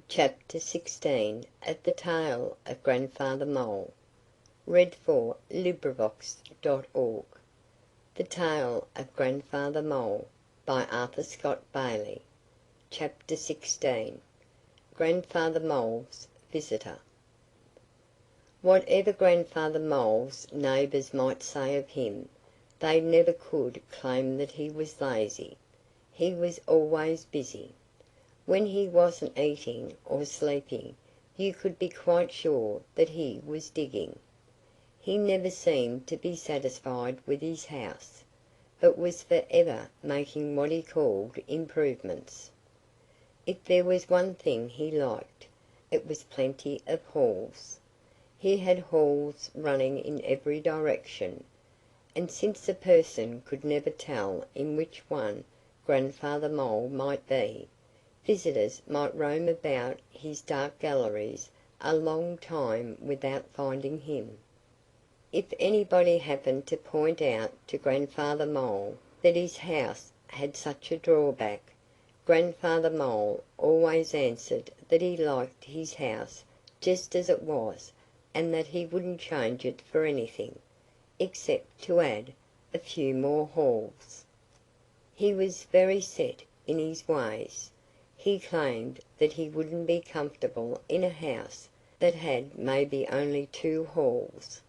Chapter 16 of the Tale of Grandfather Mole. The Tale of Grandfather Mole by Arthur Scott Bailey. Chapter 16. Grandfather Mole's Visitor. Whatever Grandfather Mole's neighbors might say of him, they never could claim that he was lazy. He was always busy. When he wasn't eating or sleeping, you could be quite sure that he was digging. He never seemed to be satisfied with his house, but was forever making what he called improvements. If there was one thing he liked, it was plenty of halls. He had halls running in every direction, and since a person could never tell in which one Grandfather Mole might be, visitors might roam about his dark galleries a long time without finding him. If anybody happened to point out to Grandfather Mole that his house had such a drawback, Grandfather Mole always answered that he liked his house just as it was and that he wouldn't change it for anything, except to add a few more halls. He was very set in his ways. He claimed that he wouldn't be comfortable in a house that had maybe only two halls,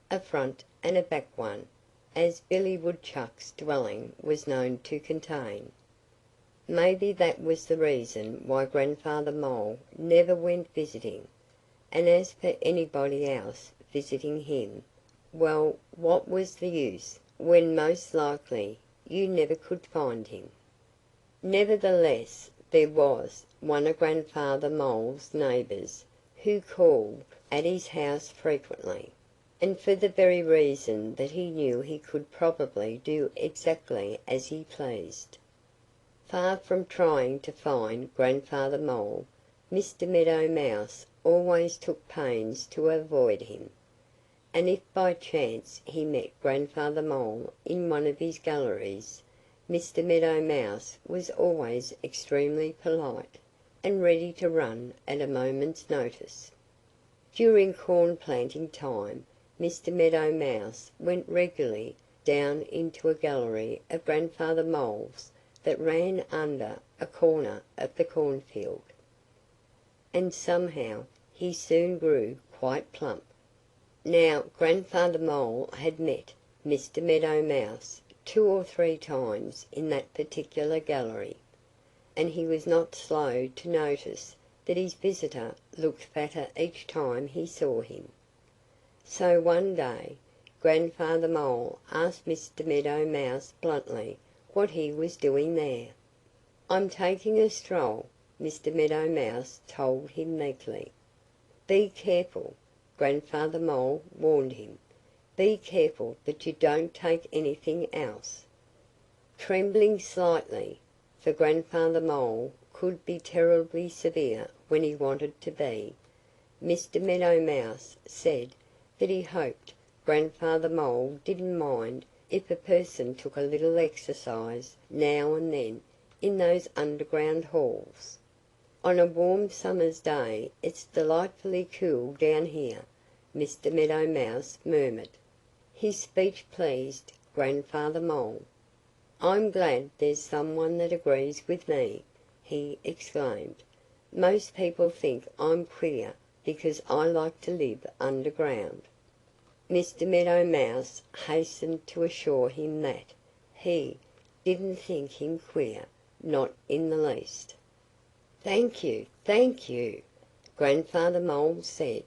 a front and a back one, as Billy Woodchuck's dwelling was known to contain. Maybe that was the reason why Grandfather Mole never went visiting. And as for anybody else visiting him, well, what was the use when most likely you never could find him? Nevertheless, there was one of Grandfather Mole's neighbors who called at his house frequently, and for the very reason that he knew he could probably do exactly as he pleased. Far from trying to find Grandfather Mole, Mr. Meadow Mouse always took pains to avoid him. And if by chance he met Grandfather Mole in one of his galleries, Mr. Meadow Mouse was always extremely polite and ready to run at a moment's notice. During corn planting time, Mr. Meadow Mouse went regularly down into a gallery of Grandfather Mole's that ran under a corner of the cornfield. And somehow he soon grew quite plump. Now, Grandfather Mole had met Mr. Meadow Mouse 2 or 3 times in that particular gallery, and he was not slow to notice that his visitor looked fatter each time he saw him. So one day Grandfather Mole asked Mr. Meadow Mouse bluntly what he was doing there. "I'm taking a stroll," Mr. Meadow Mouse told him meekly. "Be careful," Grandfather Mole warned him. "Be careful that you don't take anything else." Trembling slightly, for Grandfather Mole could be terribly severe when he wanted to be, Mr. Meadow Mouse said that he hoped Grandfather Mole didn't mind if a person took a little exercise now and then in those underground halls. "On a warm summer's day it's delightfully cool down here," Mr. Meadow Mouse murmured. His speech pleased Grandfather Mole. "I'm glad there's some one that agrees with me," he exclaimed. "Most people think I'm queer because I like to live underground." Mr. Meadow Mouse hastened to assure him that he didn't think him queer, not in the least. "Thank you, thank you!" Grandfather Mole said.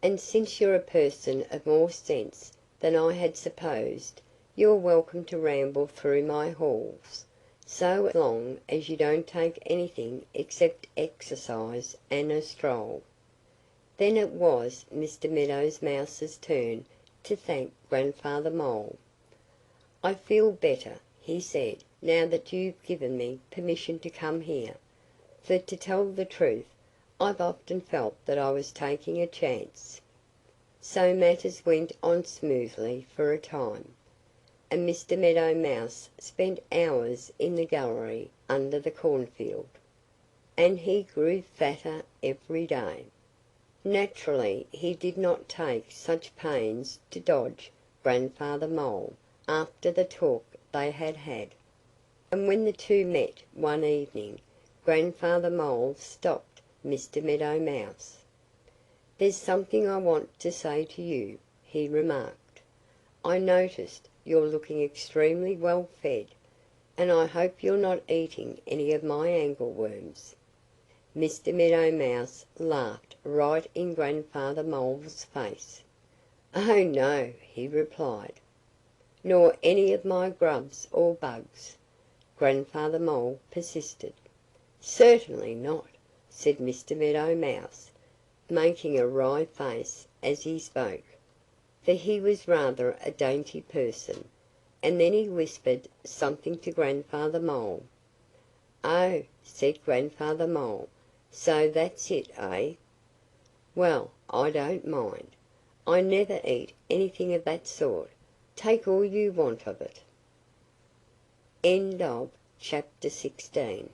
"And since you're a person of more sense than I had supposed, you're welcome to ramble through my halls, so long as you don't take anything except exercise and a stroll." Then it was Mr. Meadow Mouse's turn to thank Grandfather Mole. "I feel better," he said, "now that you've given me permission to come here. For to tell the truth, I've often felt that I was taking a chance." So matters went on smoothly for a time, and Mr. Meadow Mouse spent hours in the gallery under the cornfield. and he grew fatter every day. Naturally he did not take such pains to dodge Grandfather Mole after the talk they had had. And when the two met one evening Grandfather Mole stopped Mr. Meadow Mouse. "There's something I want to say to you," he remarked. "I noticed you're looking extremely well fed, and I hope you're not eating any of my angleworms." Mr. Meadow Mouse laughed right in Grandfather Mole's face. "Oh, no!" he replied. "Nor any of my grubs or bugs?" Grandfather Mole persisted. "Certainly not!" said Mr. Meadow Mouse, making a wry face as he spoke, for he was rather a dainty person, and then he whispered something to Grandfather Mole. "Oh!" said Grandfather Mole. "So that's it, eh? Well, I don't mind. I never eat anything of that sort. Take all you want of it." Chapter 16